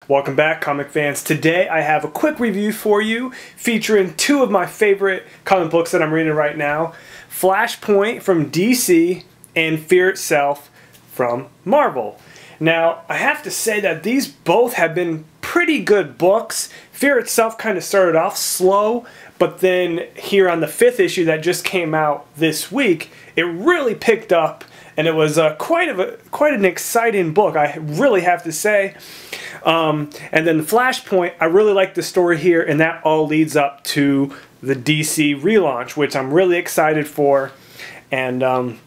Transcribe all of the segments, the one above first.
Welcome back, comic fans. Today I have a quick review for you featuring two of my favorite comic books that I'm reading right now. Flashpoint from DC and Fear Itself from Marvel. Now, I have to say that these both have been pretty good books. Fear Itself kind of started off slow, but then here on the 5th issue that just came out this week, it really picked up, and it was quite an exciting book, I really have to say. And then Flashpoint, I really like the story here, and that all leads up to the DC relaunch, which I'm really excited for. And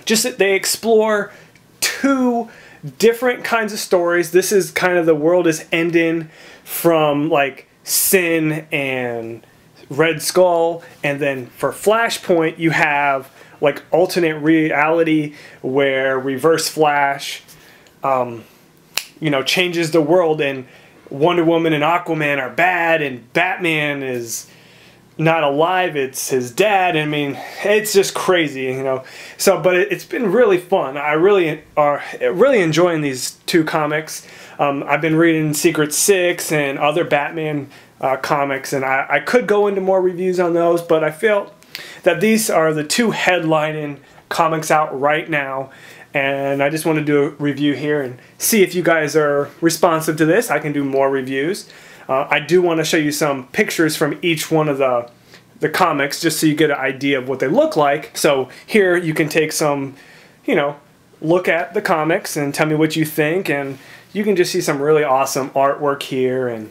just that they explore two different kinds of stories. This is kind of the world is ending from like Sin and Red Skull, and then for Flashpoint you have like alternate reality where Reverse Flash you know, changes the world, and Wonder Woman and Aquaman are bad, and Batman is not alive, it's his dad. I mean, it's just crazy, you know. So, but it's been really fun. I really enjoying these two comics. I've been reading Secret Six and other Batman comics, and I could go into more reviews on those, but I felt that these are the two headlining comics out right now, and I just want to do a review here and see if you guys are responsive to this. I can do more reviews. I do want to show you some pictures from each one of the comics just so you get an idea of what they look like. So here you can take some, you know, look at the comics and tell me what you think, and you can just see some really awesome artwork here and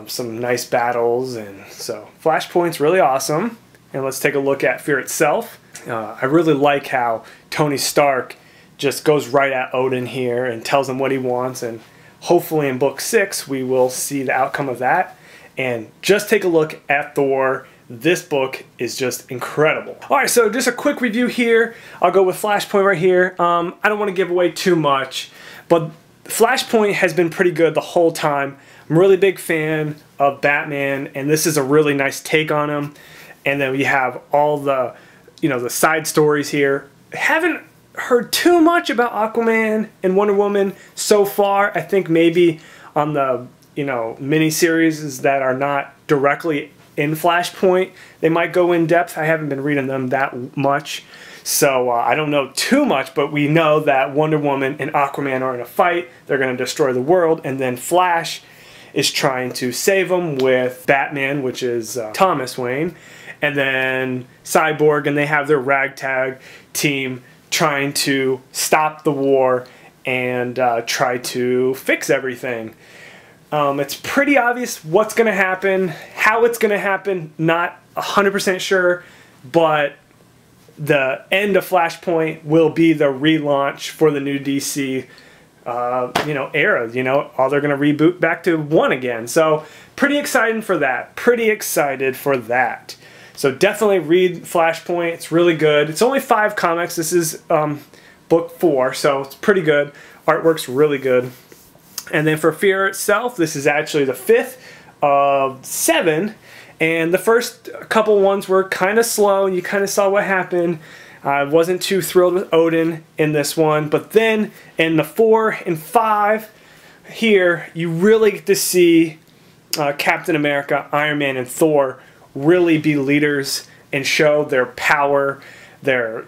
some nice battles. And so Flashpoint's really awesome. And let's take a look at Fear Itself. I really like how Tony Stark just goes right at Odin here and tells him what he wants, and hopefully in book 6 we will see the outcome of that. And just take a look at Thor. This book is just incredible. Alright, so just a quick review here. I'll go with Flashpoint right here. I don't want to give away too much, but Flashpoint has been pretty good the whole time. I'm a really big fan of Batman, and this is a really nice take on him. And then we have all the, you know, the side stories here. Haven't heard too much about Aquaman and Wonder Woman so far. I think maybe on the, you know, mini-series that are not directly in Flashpoint, they might go in depth. I haven't been reading them that much, so I don't know too much, but we know that Wonder Woman and Aquaman are in a fight. They're going to destroy the world, and then Flash is trying to save them with Batman, which is Thomas Wayne, and then Cyborg, and they have their ragtag team trying to stop the war and try to fix everything. It's pretty obvious what's going to happen, how it's going to happen, not 100% sure, but the end of Flashpoint will be the relaunch for the new DC you know, era. You know, they're going to reboot back to 1 again. So pretty excited for that. Pretty excited for that. So definitely read Flashpoint. It's really good. It's only 5 comics. This is book 4, so it's pretty good. Artwork's really good. And then for Fear Itself, this is actually the 5th of 7. And the first couple ones were kind of slow. You kind of saw what happened. I wasn't too thrilled with Odin in this one. But then in the 4 and 5 here, you really get to see Captain America, Iron Man, and Thor really be leaders and show their power, their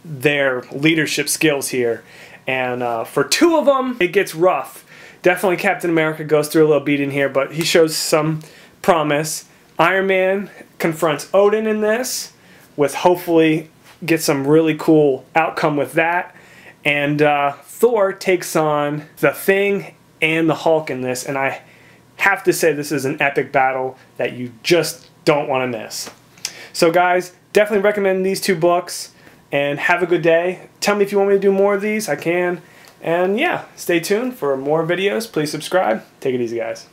leadership skills here. And for 2 of them, it gets rough. Definitely Captain America goes through a little beating here, but he shows some promise. Iron Man confronts Odin in this, with hopefully get some really cool outcome with that. And Thor takes on the Thing and the Hulk in this, and I have to say this is an epic battle that you just don't want to miss. So guys, definitely recommend these 2 books, and have a good day. Tell me if you want me to do more of these. I can. And yeah, stay tuned for more videos. Please subscribe. Take it easy, guys.